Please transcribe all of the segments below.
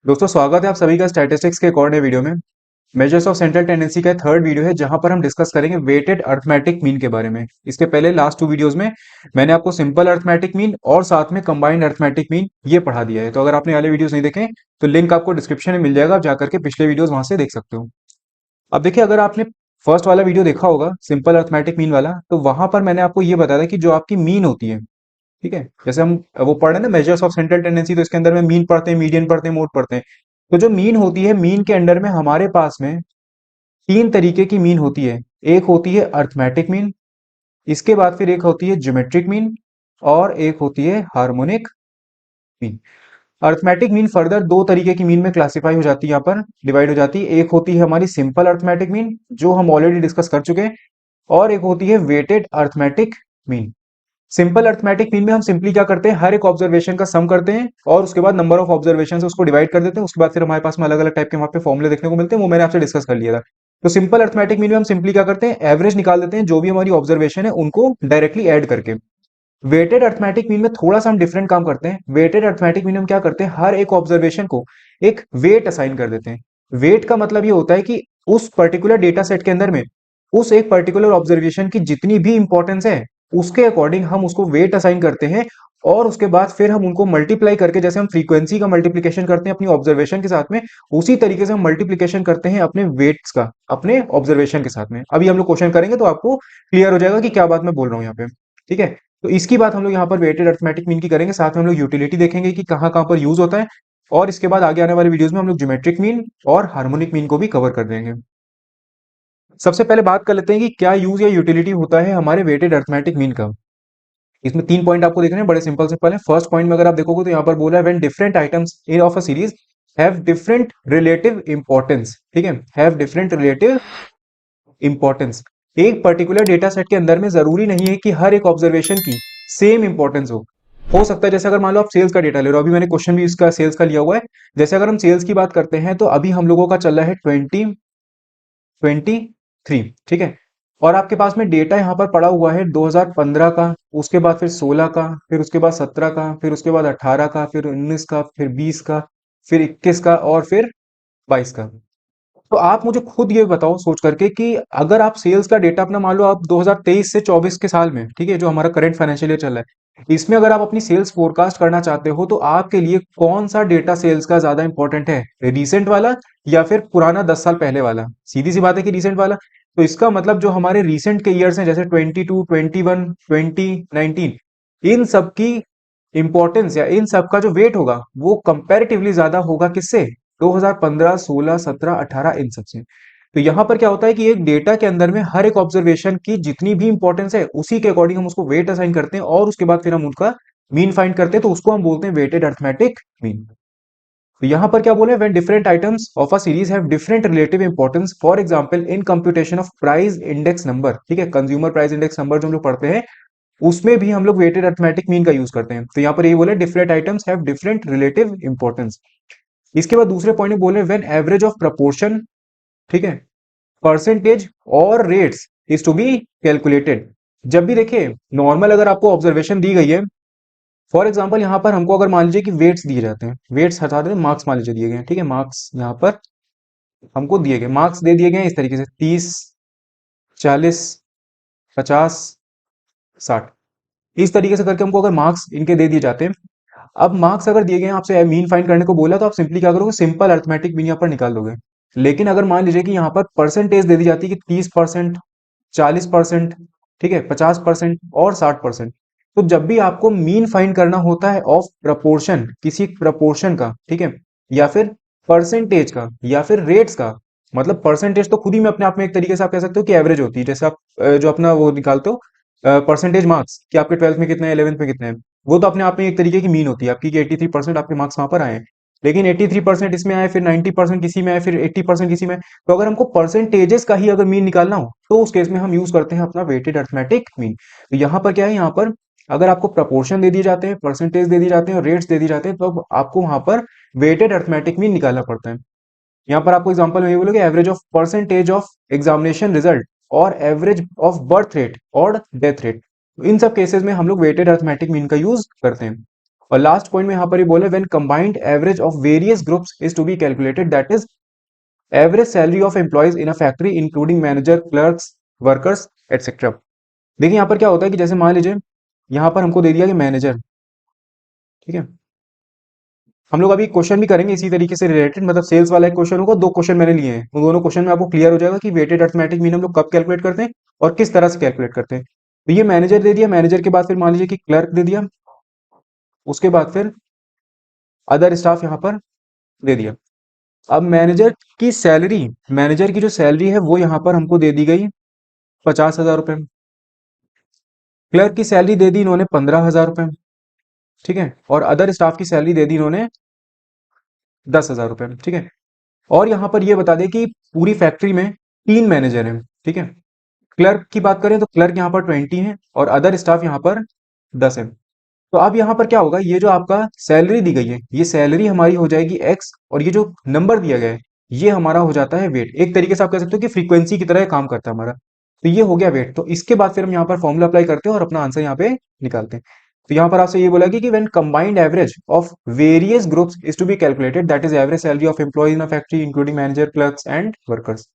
दोस्तों स्वागत है आप सभी का स्टैटिस्टिक्स के एक और नए वीडियो में। मेजर्स ऑफ सेंट्रल टेंडेंसी का थर्ड वीडियो है जहां पर हम डिस्कस करेंगे वेटेड अर्थमेटिक मीन के बारे में। इसके पहले लास्ट टू वीडियोस में मैंने आपको सिंपल अर्थमेटिक मीन और साथ में कंबाइंड अर्थमेटिक मीन ये पढ़ा दिया है। तो अगर आपने वाले वीडियोस नहीं देखे तो लिंक आपको डिस्क्रिप्शन में मिल जाएगा, आप जाकर के पिछले वीडियोस वहां से देख सकते हो। अब देखिए, अगर आपने फर्स्ट वाला वीडियो देखा होगा सिंपल अर्थमेटिक मीन वाला, तो वहां पर मैंने आपको ये बताया था कि जो आपकी मीन होती है, ठीक है, जैसे हम वो पढ़ रहे हैं ना मेजर्स ऑफ सेंट्रल टेंडेंसी, तो इसके अंदर में मीन पढ़ते हैं, मीडियन पढ़ते हैं, मोड पढ़ते हैं। तो जो मीन होती है, मीन के अंडर में हमारे पास में तीन तरीके की मीन होती है। एक होती है अर्थमेटिक मीन, इसके बाद फिर एक होती है ज्योमेट्रिक मीन, और एक होती है harmonic mean. Arithmetic mean further दो तरीके की मीन में क्लासिफाई हो जाती है, यहाँ पर डिवाइड हो जाती है। एक होती है हमारी सिंपल अर्थमेटिक मीन जो हम ऑलरेडी डिस्कस कर चुके हैं, और एक होती है weighted arithmetic mean. Simple arithmetic mean में हम सिंपली क्या करते हैं, हर एक ऑब्जर्वेशन का सम करते हैं और उसके बाद नंबर ऑफ ऑब्जर्वेशन से उसको डिवाइड कर देते हैं। उसके बाद फिर हमारे पास में अलग अलग टाइप के वहां पे फॉर्मुले देखने को मिलते हैं, वो मैंने आपसे डिस्कस कर लिया था। तो सिंपल अर्थमेटिक मीन में हम सिंपली क्या करते हैं, एवरेज निकाल देते हैं जो भी हमारी ऑब्जर्वेशन है उनको डायरेक्टली ऐड करके। वेटेड अर्थमेटिक मीन में थोड़ा सा हम डिफरेंट काम करते हैं। वेटेड अर्थमेटिक मीन में हम क्या करते हैं, हर एक ऑब्जर्वेशन को एक वेट असाइन कर देते हैं। वेट का मतलब ये होता है कि उस पर्टिकुलर डेटा सेट के अंदर में उस एक पर्टिकुलर ऑब्जर्वेशन की जितनी भी इंपॉर्टेंस है उसके अकॉर्डिंग हम उसको वेट असाइन करते हैं। और उसके बाद फिर हम उनको मल्टीप्लाई करके, जैसे हम फ्रीक्वेंसी का मल्टीप्लीकेशन करते हैं अपनी ऑब्जर्वेशन के साथ में, उसी तरीके से हम मल्टीप्लीकेशन करते हैं अपने वेट्स का अपने ऑब्जर्वेशन के साथ में। अभी हम लोग क्वेश्चन करेंगे तो आपको क्लियर हो जाएगा कि क्या बात मैं बोल रहा हूँ यहाँ पे। ठीक है, तो इसकी बात हम लोग यहाँ पर वेटेड अर्थमेटिक मीन की करेंगे, साथ में हम लोग यूटिलिटी देखेंगे कि कहाँ कहाँ पर यूज होता है, और इसके बाद आगे आने वाले वीडियोस में हम लोग ज्योमेट्रिक मीन और हार्मोनिक मीन को भी कवर कर देंगे। सबसे पहले बात कर लेते हैं कि क्या यूज या यूटिलिटी होता है हमारे वेटेड अर्थमेटिक मीन का। इसमें तीन पॉइंट आपको देखने हैं, बड़े सिंपल सिंपल है। फर्स्ट पॉइंट में अगर आप देखोगे तो यहाँ पर बोला है when different items in of a series have different relative importance. ठीक है, हैव डिफरेंट रिलेटिव इंपॉर्टेंस। एक पर्टिकुलर डेटा सेट के अंदर में जरूरी नहीं है कि हर एक ऑब्जर्वेशन की सेम इंपॉर्टेंस हो सकता है जैसे अगर मान लो आप सेल्स का डेटा ले रहे हो, अभी मैंने क्वेश्चन भी इसका सेल्स का लिया हुआ है। जैसे अगर हम सेल्स की बात करते हैं तो अभी हम लोगों का चल रहा है 2023, ठीक है। और आपके पास में डेटा यहाँ पर पड़ा हुआ है 2015 का, उसके बाद फिर 16 का, फिर उसके बाद 17 का, फिर उसके बाद 18 का, फिर 19 का, फिर 20 का, फिर 21 का, और फिर 22 का। तो आप मुझे खुद ये बताओ सोच करके कि अगर आप सेल्स का डेटा अपना मान लो आप 2023 से 24 के साल में, ठीक है, जो हमारा करंट फाइनेंशियल ईयर चल रहा है, इसमें अगर आप अपनी सेल्स फोरकास्ट करना चाहते हो तो आपके लिए कौन सा डेटा सेल्स का ज्यादा इंपॉर्टेंट है, रिसेंट वाला या फिर पुराना 10 साल पहले वाला? सीधी सी बात है कि रिसेंट वाला। तो इसका मतलब जो हमारे रिसेंट के ईयर्स हैं, जैसे 22, 21, 2019, इन सब की इंपॉर्टेंस या इन सब का जो वेट होगा वो कंपैरेटिवली ज्यादा होगा किससे, 2015, 16, 17, 18, इन सब से। तो यहां पर क्या होता है कि एक डेटा के अंदर में हर एक ऑब्जर्वेशन की जितनी भी इंपॉर्टेंस है उसी के अकॉर्डिंग हम उसको वेट असाइन करते हैं, और उसके बाद फिर हम उनका मीन फाइंड करते हैं, तो उसको हम बोलते हैं वेटेड अर्थमेटिक मीन। तो यहां पर क्या बोले, when different items of a series have different relative importance, for example in computation of price index number, ठीक है, कंज्यूमर प्राइस इंडेक्स नंबर जो हम लोग पढ़ते हैं, उसमें भी हम लोग वेटेड अर्थमेटिक मीन का यूज करते हैं। तो यहाँ पर ये बोले different items have different relative importance. इसके बाद दूसरे पॉइंट में बोले व्हेन एवरेज ऑफ प्रपोर्शन, ठीक है, परसेंटेज और rates is to be calculated. जब भी देखिए नॉर्मल अगर आपको ऑब्जर्वेशन दी गई है, फॉर एग्जांपल यहाँ पर हमको अगर मान लीजिए कि वेट्स दिए जाते हैं, वेट्स हटा देते हैं, मार्क्स मान लीजिए दिए गए हैं, ठीक है, मार्क्स यहाँ पर हमको दिए गए, मार्क्स दे दिए गए हैं इस तरीके से 30, 40, 50, 60, इस तरीके से करके हमको अगर मार्क्स इनके दे दिए जाते हैं। अब मार्क्स अगर दिए गए हैं, आपसे मीन फाइंड करने को बोला, तो आप सिंपली क्या करोगे, सिंपल अर्थमेटिक मीन यहाँ पर निकाल दोगे। लेकिन अगर मान लीजिए कि यहाँ पर परसेंटेज दे दी जाती है कि 30%, 40%, ठीक है, 50% और 60%, तो जब भी आपको मीन फाइंड करना होता है ऑफ प्रपोर्शन, किसी प्रपोर्शन का, ठीक है, या फिर परसेंटेज का, या फिर रेट्स का, मतलब परसेंटेज तो खुद ही में अपने आप में एक तरीके से आप कह सकते हो कि एवरेज होती है। जैसे आप जो अपना वो निकालते हो परसेंटेज मार्क्स कि आपके 12th में कितने हैं, 11th में कितने हैं, वो तो अपने आप में एक तरीके की मीन होती है आपकी कि 83% आपके मार्क्स वहां पर आए हैं। लेकिन 83% इसमें आए, फिर 90% किसी में आए, फिर 80% किसी में आए। तो अगर हमको परसेंटेजेस का ही अगर मीन निकालना हो तो उस केस में हम यूज करते हैं अपना वेटेड अर्थमेटिक मीन। तो यहाँ पर क्या है, यहाँ पर अगर आपको प्रपोर्शन दे दिए जाते हैं, परसेंटेज दे दिए जाते हैं और रेट्स दे दिए जाते हैं, तो अब आपको वहां पर वेटेड अर्थमेटिक मीन निकालना पड़ता है। यहाँ पर आपको एग्जांपल में ये बोलोगे average of percentage of examination result और एवरेज ऑफ बर्थ रेट और डेथ रेट। इन सब केसेस में हम लोग वेटेड अर्थमेटिक मीन का यूज करते हैं। और लास्ट पॉइंट में यहाँ पर ये बोले when combined average of various groups is to be calculated, that is average salary of employees in a factory including manager, clerks, workers etcetera. देखिए यहाँ पर क्या होता है कि जैसे मान लीजिए यहाँ पर हमको दे दिया कि मैनेजर, ठीक है, हम लोग अभी क्वेश्चन भी करेंगे इसी तरीके से रिलेटेड, मतलब सेल्स वाला एक क्वेश्चन होगा, दो क्वेश्चन मैंने लिए हैं, उन दोनों क्वेश्चन में आपको क्लियर हो जाएगा कि वेटेड अर्थमेटिक मीन हम लोग कब कैलकुलेट करते हैं और किस तरह से कैलकुलेट करते हैं। तो ये मैनेजर दे दिया, मैनेजर के बाद फिर मान लीजिए कि क्लर्क दे दिया, उसके बाद फिर अदर स्टाफ यहाँ पर दे दिया। अब मैनेजर की जो सैलरी है वो यहाँ पर हमको दे दी गई 50,000 रुपये। क्लर्क की सैलरी दे दी इन्होंने 15,000 रुपये, ठीक है, और अदर स्टाफ की सैलरी दे दी इन्होंने 10,000 रुपये, ठीक है। और यहाँ पर ये बता दें कि पूरी फैक्ट्री में 3 मैनेजर हैं, ठीक है। क्लर्क की बात करें तो क्लर्क यहाँ पर 20 है और अदर स्टाफ यहाँ पर 10 है। तो अब यहाँ पर क्या होगा, ये जो आपका सैलरी दी गई है ये सैलरी हमारी हो जाएगी एक्स, और ये जो नंबर दिया गया है ये हमारा हो जाता है वेट। एक तरीके से आप कह सकते हो कि फ्रीक्वेंसी की तरह ये काम करता है हमारा। तो ये हो गया वेट। तो इसके बाद फिर हम यहाँ पर फॉर्मूला अप्लाई करते हैं और अपना आंसर यहाँ पे निकालते हैं। तो यहाँ पर आपसे ये बोला कि when combined average of various groups is to be calculated, that is average salary of employee in a factory including manager, clerks and workers.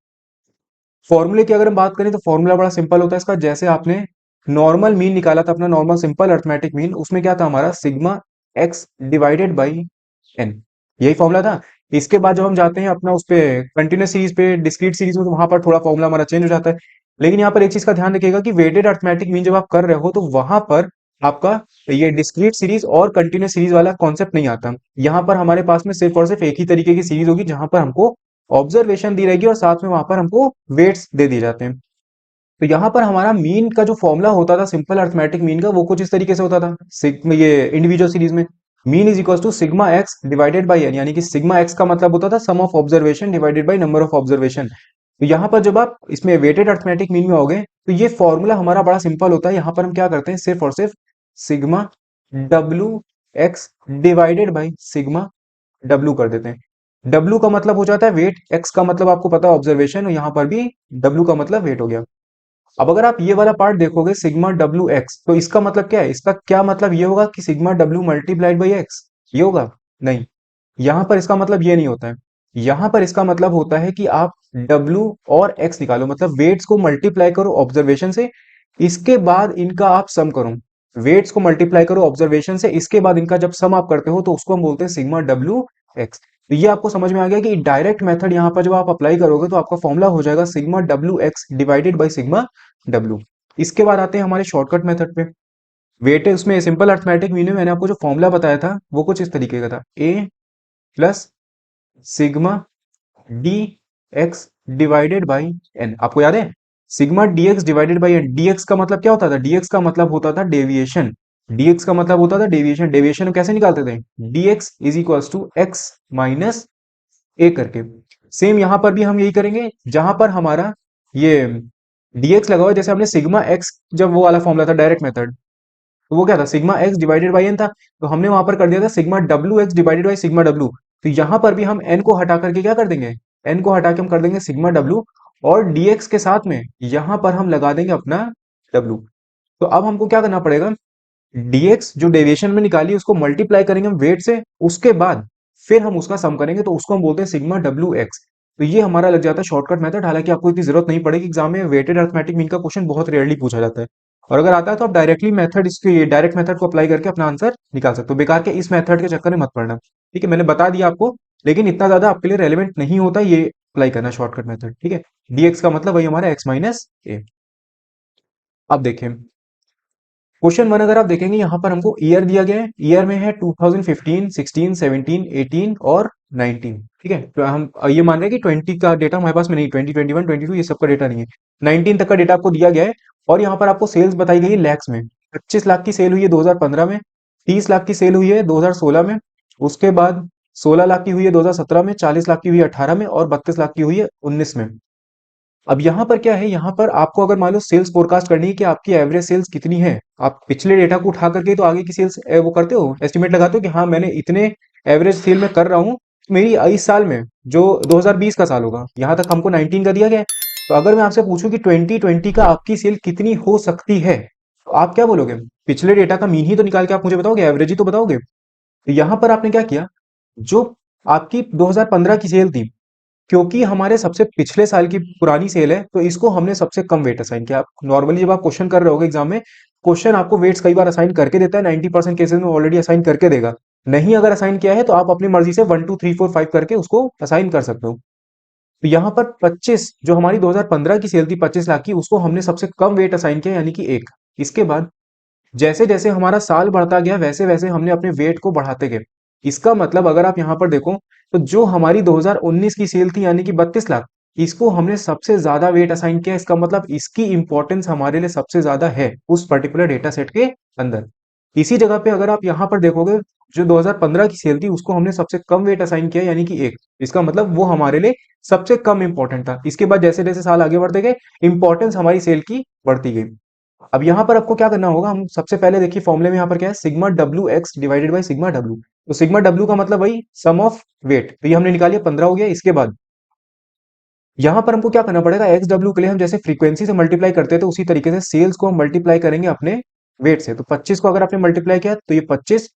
फॉर्मूले की अगर हम बात करें तो फॉर्मूला बड़ा सिंपल होता है इसका। जैसे आपने नॉर्मल मीन निकाला था अपना, नॉर्मल सिंपल अर्थमेटिक मीन, उसमें क्या था हमारा sigma x divided by n, यही फॉर्मूला था। इसके बाद जब हम जाते हैं अपना उस पे कंटिन्यूस सीरीज पे डिस्क्रीट सीरीज में, तो वहां पर थोड़ा फॉर्मूला हमारा चेंज हो जाता है। लेकिन यहाँ पर एक चीज का ध्यान रखिएगा कि वेटेड अर्थमेटिक मीन जब आप कर रहे हो तो वहां पर आपका ये डिस्क्रीट सीरीज और कंटिन्यूस सीरीज वाला कॉन्सेप्ट नहीं आता। यहाँ पर हमारे पास में सिर्फ और सिर्फ एक ही तरीके की सीरीज होगी जहां पर हमको ऑब्जर्वेशन दी रहेगी और साथ में वहां पर हमको वेट्स दे दिए जाते हैं। तो यहाँ पर हमारा मीन का जो फॉर्मूला होता था सिंपल अर्थमेटिक मीन का, वो कुछ इस तरीके से होता था। सिग्मा, ये इंडिविजुअल सीरीज में mean is equal to sigma x divided by N, यानी कि सिग्मा एक्स का मतलब होता था sum of observation divided by number of observation. तो यहाँ पर जब आप इसमें वेटेड अर्थमेटिक मीन में होगे तो ये फॉर्मूला हमारा बड़ा सिंपल होता है। यहाँ पर हम क्या करते हैं, सिर्फ और सिर्फ सिग्मा डब्ल्यू x divided by sigma W कर देते हैं। डब्ल्यू का मतलब हो जाता है वेट, एक्स का मतलब आपको पता है ऑब्जर्वेशन, और यहाँ पर भी डब्ल्यू का मतलब वेट हो गया। अब अगर आप ये वाला पार्ट देखोगे सिग्मा डब्ल्यू एक्स, तो इसका मतलब क्या है, इसका क्या मतलब ये होगा कि sigma W multiplied by x, ये होगा? नहीं, यहां पर इसका मतलब ये नहीं होता है। यहां पर इसका मतलब होता है कि आप डब्ल्यू और एक्स निकालो, मतलब वेट्स को मल्टीप्लाई करो ऑब्जर्वेशन से, इसके बाद इनका आप सम करो। वेट्स को मल्टीप्लाई करो ऑब्जर्वेशन से, इसके बाद इनका जब सम आप करते हो तो उसको हम बोलते हैं सिग्मा डब्ल्यू एक्स। तो ये आपको समझ में आ गया कि डायरेक्ट मेथड यहाँ पर जब आप अप्लाई करोगे तो आपका फॉर्मूला हो जाएगा सिग्मा डब्ल्यू x divided by sigma W. इसके बाद आते हैं हमारे शॉर्टकट मेथड पे। वेट है उसमें सिंपल अर्थमेटिक मीन में मैंने आपको जो फॉर्मूला बताया था वो कुछ इस तरीके का था, A plus sigma D X divided by N. आपको याद है sigma D X divided by N, D X का मतलब क्या होता था, डीएक्स का मतलब होता था डेविएशन। डीएक्स का मतलब होता था डेविएशन। डेविएशन हम कैसे निकालते थे, D X is equals to X minus A करके। सेम यहां पर भी हम यही करेंगे, जहां पर हमारा ये डीएक्स लगा हुआ है, जैसे हमने सिग्मा एक्स, जब वो वाला फॉर्मूला था डायरेक्ट मेथड, तो वो क्या था sigma x divided by N था, तो हमने वहां पर कर दिया था सिग्मा डब्ल्यू x divided by sigma W. तो यहां पर भी हम एन को हटा करके क्या कर देंगे, एन को हटा के हम कर देंगे सिग्मा डब्ल्यू, और डीएक्स के साथ में यहां पर हम लगा देंगे अपना डब्ल्यू। तो अब हमको क्या करना पड़ेगा, डीएक्स जो डेविएशन में निकाली उसको मल्टीप्लाई करेंगे हम वेट से, उसके बाद फिर हम उसका सम करेंगे, तो उसको हम बोलते हैं सिग्मा डब्ल्यू एक्स। तो ये हमारा लग जाता है शॉर्टकट मेथड। हालांकि आपको इतनी जरूरत नहीं पड़ेगी, एग्जाम में वेटेड अर्थमेटिक मीन का क्वेश्चन बहुत रेयरली पूछा जाता है, और अगर आता है तो आप डायरेक्टली मेथड, इसके डायरेक्ट मेथड को अप्लाई करके अपना आंसर निकाल सकते हो। बेकार के इस मेथड के चक्कर में मत पड़ना, ठीक है, मैंने बता दिया आपको, लेकिन इतना ज्यादा आपके लिए रेलिवेंट नहीं होता ये अप्लाई करना शॉर्टकट मेथड, ठीक है। डीएक्स का मतलब वही हमारा एक्स माइनस ए। अब देखें क्वेश्चन वन, अगर आप देखेंगे यहाँ पर हमको ईयर दिया गया है, ईयर में है 2015, 16, 17, 18 और 19, ठीक है। तो हम ये मान रहे हैं कि 20 का डेटा हमारे पास में नहीं, 20, 21, 22 ये सब का डेटा नहीं है, 19 तक का डेटा आपको दिया गया है। और यहाँ पर आपको सेल्स बताई गई है लैक्स में। 25 लाख की सेल हुई है 2015 में, 30 लाख की सेल हुई है 2016 में, उसके बाद 16 लाख की हुई है 2017 में, 40 लाख की हुई है 18 में, और 32 लाख की हुई है 19 में। अब यहाँ पर क्या है, यहाँ पर आपको अगर मान लो सेल्स फोरकास्ट करनी है कि आपकी एवरेज सेल्स कितनी है, आप पिछले डेटा को उठा करके तो आगे की सेल्स वो करते हो, एस्टिमेट लगाते हो कि हाँ मैंने इतने एवरेज सेल में कर रहा हूँ, मेरी इस साल में जो 2020 का साल होगा, यहाँ तक हमको 19 का दिया गया है। तो अगर मैं आपसे पूछूं कि 2020 का आपकी सेल कितनी हो सकती है, तो आप क्या बोलोगे, पिछले डेटा का मीन ही तो निकाल के आप मुझे बताओगे, एवरेज ही तो बताओगे। तो यहाँ पर आपने क्या किया, जो आपकी 2015 की सेल थी, क्योंकि हमारे सबसे पिछले साल की पुरानी सेल है, तो इसको हमने सबसे कम वेट असाइन किया। नॉर्मली जब आप क्वेश्चन कर रहे होगे एग्जाम में, क्वेश्चन आपको वेट्स कई बार असाइन करके देता है, 90% केसेस में ऑलरेडी असाइन करके देगा। नहीं अगर असाइन किया है तो आप अपनी मर्जी से 1 2 3 4 5 करके उसको असाइन कर सकते हो। तो यहाँ पर 25, जो हमारी 2015 की सेल थी 25 लाख की, उसको हमने सबसे कम वेट असाइन किया, यानी कि 1। इसके बाद जैसे जैसे हमारा साल बढ़ता गया वैसे वैसे हमने अपने वेट को बढ़ाते गए। इसका मतलब अगर आप यहाँ पर देखो, तो जो हमारी 2019 की सेल थी यानी कि 32 लाख, इसको हमने सबसे ज्यादा वेट असाइन किया। इसका मतलब इसकी इंपॉर्टेंस हमारे लिए सबसे ज्यादा है उस पर्टिकुलर डेटा सेट के अंदर। इसी जगह पे अगर आप यहाँ पर देखोगे, जो 2015 की सेल थी उसको हमने सबसे कम वेट असाइन किया, यानी कि 1। इसका मतलब वो हमारे लिए सबसे कम इंपॉर्टेंट था। इसके बाद जैसे जैसे साल आगे बढ़ते गए, इंपॉर्टेंस हमारी सेल की बढ़ती गई। अब यहाँ पर आपको क्या करना होगा, हम सबसे पहले देखिए फॉर्मूले में यहाँ पर क्या है, सिग्मा डब्ल्यू x divided by sigma W. तो सिग्मा डब्ल्यू का मतलब वही सम ऑफ वेट, तो ये हमने निकाल लिया, 15 हो गया। इसके बाद यहाँ पर हमको क्या करना पड़ेगा, एक्स डब्ल्यू के लिए हम जैसे फ्रीक्वेंसी से मल्टीप्लाई करते हैं, तो उसी तरीके से सेल्स को हम मल्टीप्लाई करेंगे अपने वेट से। तो 25 को अगर आपने मल्टीप्लाई किया तो ये 25,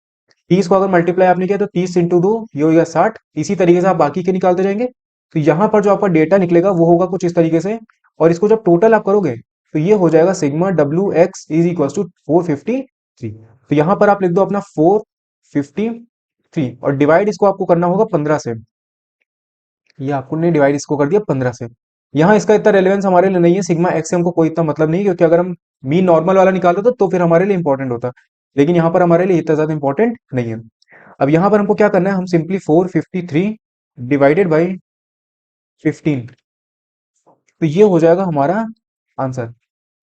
30 को अगर मल्टीप्लाई आपने किया तो 30 इंटू 2 ये हो गया 60। इसी तरीके से आप बाकी के निकालते जाएंगे। तो यहाँ पर जो आपका डेटा निकलेगा वो होगा कुछ इस तरीके से, और इसको जब टोटल आप करोगे तो ये हो जाएगा सिग्मा डब्ल्यू एक्स इज इक्वल टू 453। तो यहाँ पर आप लिख दो अपना 453, और डिवाइड इसको आपको करना होगा 15 से। ये आपको ने डिवाइड इसको कर दिया 15 से। यहाँ इसका इतना रेलेवेंस हमारे लिए नहीं है, सिग्मा एक्स से हमको कोई इतना मतलब नहीं है, क्योंकि अगर हम मीन नॉर्मल वाला निकालो तो फिर हमारे लिए इंपॉर्टेंट होता। लेकिन यहाँ पर हमारे लिए इतना ज्यादा इंपॉर्टेंट नहीं है। अब यहाँ पर हमको क्या करना है, हम सिंपली 453 डिवाइडेड बाई 15, तो ये हो जाएगा हमारा आंसर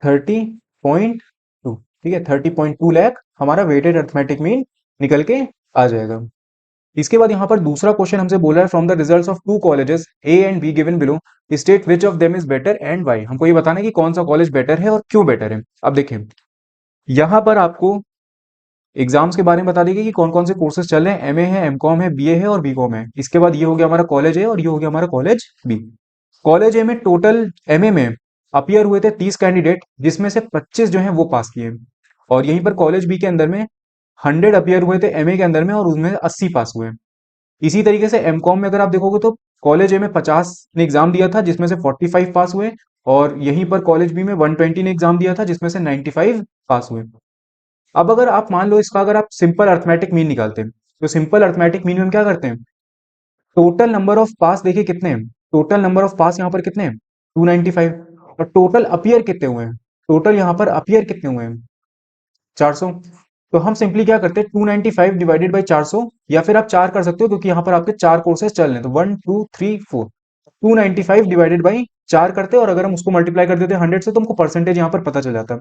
30.2। ठीक है, 30.2 लाख हमारा वेटेड अर्थमेटिक मीन निकल के आ जाएगा। इसके बाद यहाँ पर दूसरा क्वेश्चन हमसे बोल रहा है, from the results of two colleges A and B given below, state which of them is better and why. हमको ये बताना है कि कौन सा कॉलेज बेटर है और क्यों बेटर है। अब देखिए, यहाँ पर आपको एग्जाम्स के बारे में बता देंगे कि कौन कौन से कोर्सेज चल रहे हैं। एमए है, एमकॉम है, बीए है और बीकॉम है। इसके बाद ये हो गया हमारा कॉलेज ए और ये हो गया हमारा कॉलेज बी। कॉलेज ए में टोटल एमए में अपियर हुए थे 30 कैंडिडेट, जिसमें से 25 जो हैं वो पास किए। और यहीं पर कॉलेज बी के अंदर में 100 अपियर हुए थे एमए के अंदर में, और उसमें 80 पास हुए। इसी तरीके से एमकॉम में अगर आप देखोगे तो कॉलेज ए में 50 ने एग्जाम दिया था, जिसमें से 45 पास हुए। और यहीं पर कॉलेज बी में 120 ने एग्जाम दिया था, जिसमें से 95 पास हुए। अब अगर आप मान लो इसका अगर आप सिंपल अर्थमेटिक मीन निकालते हैं, तो सिंपल अर्थमेटिक मीन में हम क्या करते हैं, टोटल नंबर ऑफ पास देखिए कितने हैं। टोटल नंबर ऑफ पास यहाँ पर कितने हैं, 295। और टोटल अपियर कितने हुए हैं, टोटल यहाँ पर अपियर कितने हुए हैं, 400। तो हम सिंपली क्या करते हैं, 295 डिवाइडेड बाई 400, या फिर आप 4 कर सकते हो क्योंकि यहाँ पर आपके 4 कोर्सेज चल रहे हैं। तो 1 2 3 4, 295 डिवाइडेड बाई 4 करते हैं, और अगर हम उसको मल्टीप्लाई कर देते हैं 100 से, तो हमको परसेंटेज यहाँ पर पता चल जाता है।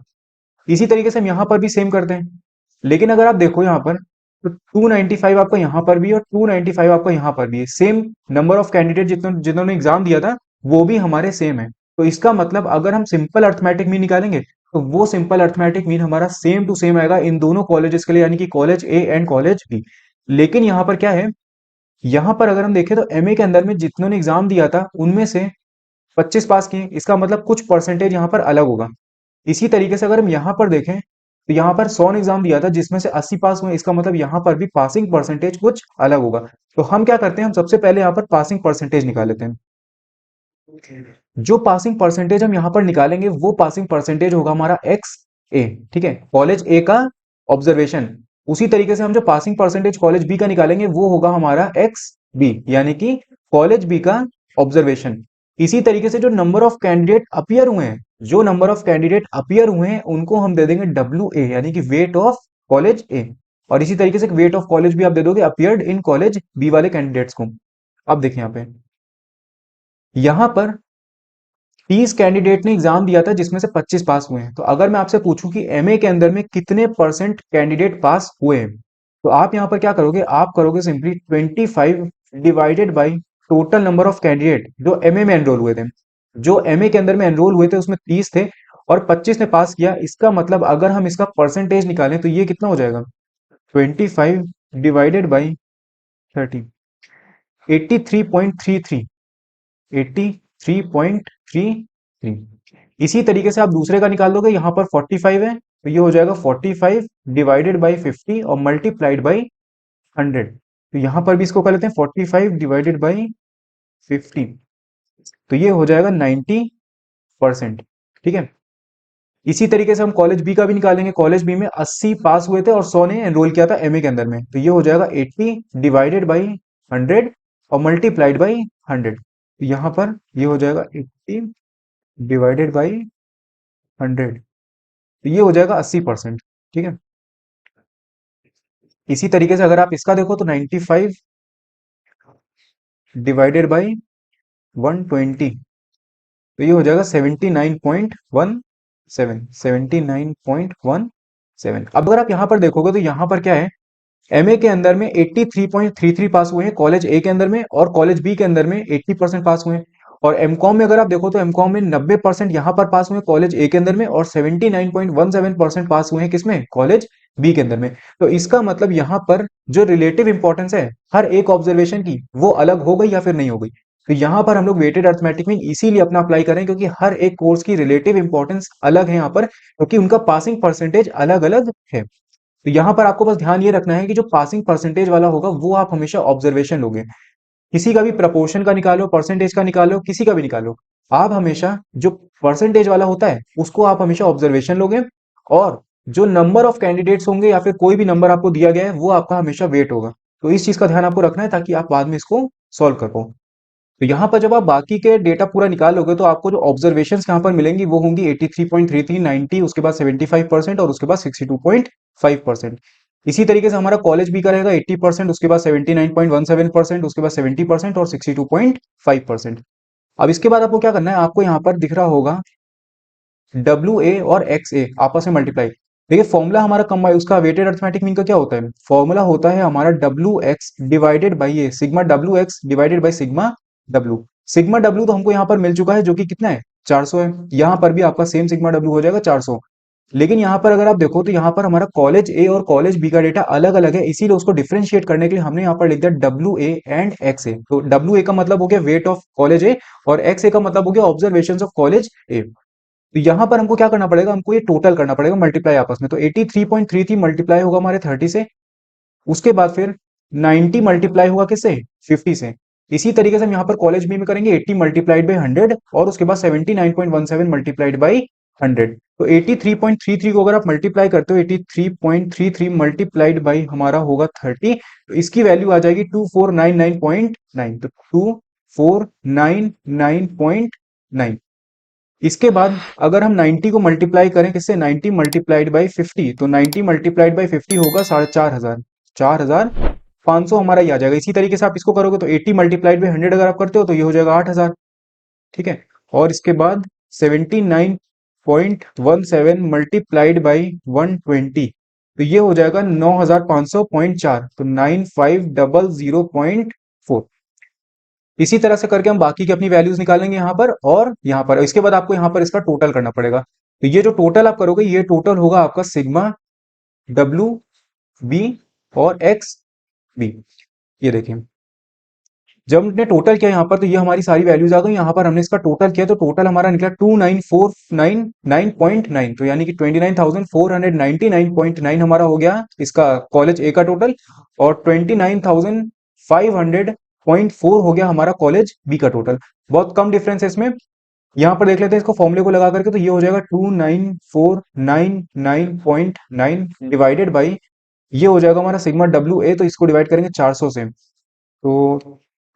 इसी तरीके से हम यहाँ पर भी सेम करते हैं। लेकिन अगर आप देखो यहाँ पर, तो 295 आपका यहाँ पर भी और 295 आपका यहाँ पर भी है। सेम नंबर ऑफ कैंडिडेट जिन्होंने एग्जाम दिया था वो भी हमारे सेम है। तो इसका मतलब अगर हम सिंपल अर्थमेटिक मीन निकालेंगे, तो वो सिंपल अर्थमेटिक मीन हमारा सेम टू सेम आएगा इन दोनों कॉलेजेस के लिए, यानी कि college A and college B. लेकिन यहाँ पर क्या है, यहाँ पर अगर हम देखें तो एमए के अंदर में जितनों ने एग्जाम दिया था उनमें से 25 पास किए। इसका मतलब कुछ परसेंटेज यहाँ पर अलग होगा। इसी तरीके से अगर हम यहाँ पर देखें, तो यहाँ पर 100 ने एग्जाम दिया था जिसमें से 80 पास हुए। इसका मतलब यहाँ पर भी पासिंग परसेंटेज कुछ अलग होगा। तो हम क्या करते हैं, हम सबसे पहले यहाँ पर पासिंग परसेंटेज निकाल लेते हैं। जो पासिंग परसेंटेज हम यहाँ पर निकालेंगे वो पासिंग परसेंटेज होगा हमारा एक्स ए। ठीक है, कॉलेज ए का ऑब्जर्वेशन। उसी तरीके से हम जो पासिंग परसेंटेज कॉलेज बी का निकालेंगे वो होगा हमारा एक्स बी, यानी कि कॉलेज बी का ऑब्जर्वेशन। इसी तरीके से जो नंबर ऑफ कैंडिडेट अपियर हुए हैं, जो नंबर ऑफ कैंडिडेट अपियर हुए हैं उनको हम दे देंगे डब्ल्यू ए, यानी कि वेट ऑफ कॉलेज ए। और इसी तरीके से वेट ऑफ कॉलेज भी आप दे दोगे अपियर्ड इन कॉलेज बी वाले कैंडिडेट्स को। अब देखिए यहाँ पर 30 कैंडिडेट ने एग्जाम दिया था जिसमें से 25 पास हुए हैं। तो अगर मैं आपसे पूछूं कि एमए के अंदर में कितने परसेंट कैंडिडेट पास हुए हैं, तो आप यहाँ पर क्या करोगे, आप करोगे simply 25 divided by total number of candidate जो एमए में एनरोल हुए थे। जो एमए के अंदर में एनरोल हुए थे उसमें 30 थे और 25 ने पास किया। इसका मतलब अगर हम इसका परसेंटेज निकालें तो ये कितना हो जाएगा, 25 डिवाइडेड बाई 30, 83.33, 83.33। इसी तरीके से आप दूसरे का निकाल दोगे, यहाँ पर 45 है तो ये हो जाएगा 45 डिवाइडेड बाई 50 और मल्टीप्लाइड बाई 100। तो यहाँ पर भी इसको कर लेते हैं 45 डिवाइडेड बाई 50, तो ये हो जाएगा 90%। ठीक है। इसी तरीके से हम कॉलेज बी का भी निकालेंगे। कॉलेज बी में 80 पास हुए थे और 100 ने एनरोल किया था एमए के अंदर में, तो ये हो जाएगा 80 डिवाइडेड बाई 100 और मल्टीप्लाइड बाई 100। तो यहाँ पर ये हो जाएगा 80 डिवाइडेड बाई 100, तो ये हो जाएगा 80%। ठीक है। इसी तरीके से अगर आप इसका देखो तो 95 डिवाइडेड बाई 120, तो ये हो जाएगा 79.17, 79.17। अब अगर आप यहाँ पर देखोगे तो यहाँ पर क्या है, एमए के अंदर में 83.33 पास हुए हैं कॉलेज ए के अंदर में, और कॉलेज बी के अंदर में 80% पास हुए हैं। और एमकॉम में अगर आप देखो तो एमकॉम में 90% यहाँ पर पास हुए हैं कॉलेज ए के अंदर में, और 79.17% पास हुए हैं किसमें, कॉलेज बी के अंदर में। तो इसका मतलब यहाँ पर जो रिलेटिव इंपॉर्टेंस है हर एक ऑब्जर्वेशन की, वो अलग हो गई या फिर नहीं हो गई। तो यहाँ पर हम लोग वेटेड अर्थमेटिक में इसीलिए अपना अप्लाई करें क्योंकि हर एक कोर्स की रिलेटिव इंपॉर्टेंस अलग है यहाँ पर, क्योंकि उनका पासिंग परसेंटेज अलग अलग है। तो यहाँ पर आपको बस ध्यान ये रखना है कि जो पासिंग परसेंटेज वाला होगा वो आप हमेशा ऑब्जर्वेशन लोगे। किसी का भी प्रपोर्शन का निकालो, परसेंटेज का निकालो, किसी का भी निकालो, आप हमेशा जो परसेंटेज वाला होता है उसको आप हमेशा ऑब्जर्वेशन लोगे, और जो नंबर ऑफ कैंडिडेट्स होंगे या फिर कोई भी नंबर आपको दिया गया है वो आपका हमेशा वेट होगा। तो इस चीज का ध्यान आपको रखना है ताकि आप बाद में इसको सॉल्व कर पाओ। तो यहाँ पर जब आप बाकी के डेटा पूरा निकाल लोगे तो आपको जो ऑब्जर्वेशंस यहाँ पर मिलेंगी वो होंगी 83.33, 90, उसके बाद 75% और उसके बाद 62.5%। इसी तरीके से हमारा कॉलेज भी का रहेगा 80%, उसके बाद 79.17%, उसके बाद 70% और 62.5%। अब इसके बाद आपको क्या करना है, आपको यहाँ पर दिख रहा होगा डब्ल्यू ए और एक्स ए आपस में मल्टीप्लाई। देखिए फॉर्मूला हमारा कंबाइन उसका वेटेड अर्थमेटिक मीन का क्या होता है, फॉर्मूला होता है हमारा W x divided by A, sigma डब्ल्यू x divided by sigma W. Sigma W तो हमको यहाँ पर मिल चुका है जो कि कितना है, 400 है। यहाँ पर भी आपका सेम सिग्मा डब्ल्यू हो जाएगा 400। लेकिन यहाँ पर अगर आप देखो तो यहाँ पर हमारा कॉलेज ए और कॉलेज बी का डेटा अलग अलग है, इसीलिए उसको डिफरेंशिएट करने के लिए हमने यहाँ पर लिख दिया डब्ल्यू ए एंड एक्स ए। तो डब्ल्यू ए का मतलब हो गया वेट ऑफ कॉलेज ए, और एक्स ए का मतलब हो गया ऑब्जर्वेशन ऑफ कॉलेज ए। तो यहां पर हमको क्या करना पड़ेगा, हमको ये टोटल करना पड़ेगा मल्टीप्लाई आपस में। तो 83.33 मल्टीप्लाई होगा हमारे 30 से, उसके बाद फिर 90 मल्टीप्लाई होगा किससे, 50 से। इसी तरीके से हम यहाँ पर कॉलेज बी में करेंगे 80 मल्टीप्लाइड बाई 100, और उसके बाद 79.17 मल्टीप्लाइड बाई 100। तो 83.33 को अगर आप मल्टीप्लाई करते हो, 83.33 मल्टीप्लाइड बाई हमारा होगा 30, तो इसकी वैल्यू आ जाएगी 2499.9। तो 2499.9। इसके बाद अगर हम 90 को मल्टीप्लाई करें किससे, 90 मल्टीप्लाइड बाई 50, तो 90 मल्टीप्लाइड बाई 50 होगा 4500, 4500 हमारा ये आ जाएगा। इसी तरीके से आप इसको करोगे तो 80 मल्टीप्लाइड बाई 100 अगर आप करते हो तो ये हो जाएगा 8000। ठीक है। और इसके बाद 79.17 मल्टीप्लाइड बाई 120, तो ये हो जाएगा 9500.4, तो 9500.4। इसी तरह से करके हम बाकी की अपनी वैल्यूज निकालेंगे यहाँ पर और यहाँ पर। इसके बाद आपको यहाँ पर इसका टोटल करना पड़ेगा। तो ये जो टोटल आप करोगे ये टोटल होगा आपका सिग्मा डब्ल्यू बी और एक्स बी। ये देखिए जब हमने टोटल किया यहाँ पर तो ये हमारी सारी वैल्यूज आ गई। यहाँ पर हमने इसका टोटल किया तो टोटल हमारा निकला 29499.9, तो यानी कि 29,499.9 हमारा हो गया इसका कॉलेज ए का टोटल, और 29,500.4 हो गया हमारा कॉलेज बी का टोटल। बहुत कम डिफरेंस है इसमें। यहाँ पर देख लेते हैं इसको फॉर्मूले को लगा करके, तो ये हो जाएगा 29499.9 डिवाइडेड बाई, ये हो जाएगा हमारा सिग्मा डब्ल्यू ए, तो इसको डिवाइड करेंगे 400 से, तो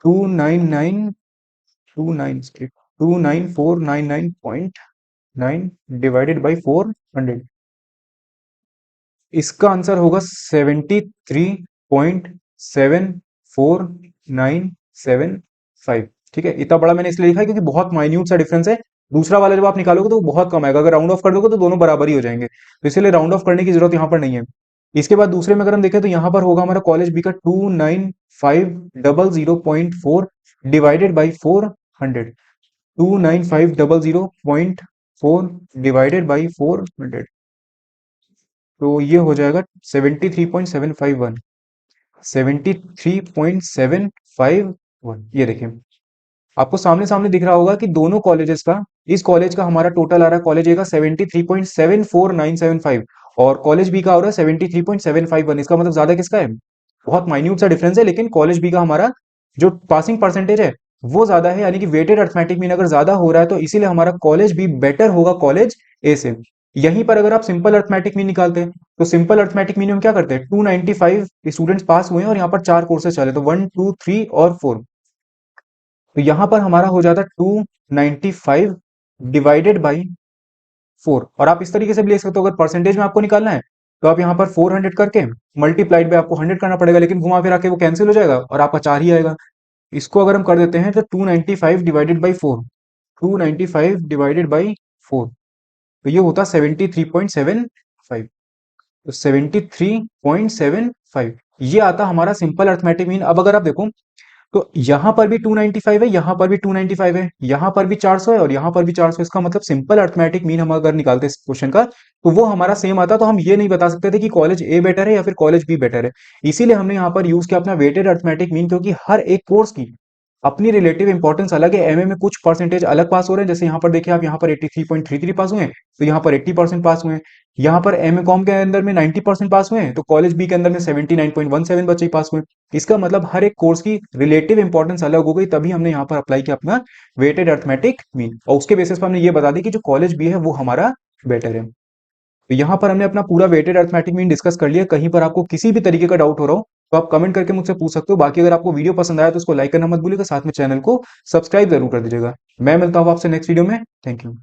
29499.9 डिवाइडेड बाई 400, इसका आंसर होगा 73.74975। ठीक है, इतना बड़ा मैंने इसलिए लिखा है क्योंकि बहुत माइन्यूट सा डिफरेंस है। दूसरा वाला जब आप निकालोगे तो वो बहुत कम आएगा, अगर राउंड ऑफ कर दोगे तो दोनों बराबर ही हो जाएंगे, तो इसलिए राउंड ऑफ करने की जरूरत यहाँ पर नहीं है। इसके बाद दूसरे में अगर हम देखें तो यहाँ पर होगा हमारा कॉलेज बी का 29500.4 डिवाइडेड बाई 400, 29500.4 डिवाइडेड बाई 400, तो ये हो जाएगा 73.751, 73.751। ये देखिए आपको सामने सामने दिख रहा होगा कि दोनों कॉलेजेस का, इस कॉलेज का हमारा टोटल आ रहा है कॉलेज ए का 73.74975, और कॉलेज बी का आ रहा है 73.751। इसका मतलब ज्यादा किसका है, बहुत माइन्यूट सा डिफरेंस है, लेकिन कॉलेज बी का हमारा जो पासिंग परसेंटेज है वो ज्यादा है, यानी कि वेटेड अर्थमेटिक मीन अगर ज्यादा हो रहा है तो इसीलिए हमारा कॉलेज बी बेटर होगा कॉलेज ए से। यहीं पर अगर आप सिंपल अर्थमेटिक मीन निकालते हैं तो सिंपल अर्थमेटिक मीन हम क्या करते हैं, 295 स्टूडेंट्स पास हुए हैं और यहाँ पर 4 कोर्सेज चले, तो 1 2 3 और 4, तो यहाँ पर हमारा हो जाता है 295 डिवाइडेड बाई 4। और आप इस तरीके से भी ले सकते हो, अगर परसेंटेज में आपको निकालना है तो आप यहाँ पर 400 करके मल्टीप्लाइड बाय आपको 100 करना पड़ेगा, लेकिन घुमा फिरा के वो कैंसिल हो जाएगा और आपका 4 ही आएगा। इसको अगर हम कर देते हैं तो 295 डिवाइडेड बाई 4, तो ये होता 73.75, तो 73.75 ये आता हमारा सिंपल अर्थमेटिक मीन। अब अगर आप देखो तो यहां पर भी 295 है, यहां पर भी 295 है, यहां पर भी 400 है और यहां पर भी 400, इसका मतलब सिंपल अर्थमेटिक मीन हम अगर निकालते इस क्वेश्चन का तो वो हमारा सेम आता। तो हम ये नहीं बता सकते थे कि कॉलेज ए बेटर है या फिर कॉलेज बी बेटर है, इसीलिए हमने यहाँ पर यूज किया अपना वेटेड अर्थमेटिक मीन, क्योंकि हर एक कोर्स की अपनी रिलेटिव इंपॉर्टेंस अलग है। एमए में कुछ परसेंटेज अलग पास हो रहे हैं, जैसे यहाँ पर देखिए आप यहाँ पर 83.33 पास हुए हैं तो यहाँ पर 80% पास हुए हैं, यहाँ पर एमए कॉम के अंदर में 90% पास हुए हैं तो कॉलेज बी के अंदर में 79.17 बच्चे पास हुए। इसका मतलब हर एक कोर्स की रिलेटिव इंपॉर्टेंस अलग हो गई, तभी हमने यहाँ पर अप्लाई किया अपना वेटेड अर्थमेटिक मीन, और उसके बेसिस पर हमने ये बता दी कि जो कॉलेज बी है वो हमारा बेटर है। तो यहाँ पर हमने अपना पूरा वेटेड अर्थमेटिक मीन डिस्कस कर लिया। कहीं पर आपको किसी भी तरीके का डाउट हो रहा हो तो आप कमेंट करके मुझसे पूछ सकते हो। बाकी अगर आपको वीडियो पसंद आया तो उसको लाइक करना मत भूलिएगा, साथ में चैनल को सब्सक्राइब जरूर कर दीजिएगा। मैं मिलता हूँ आपसे नेक्स्ट वीडियो में। Thank you.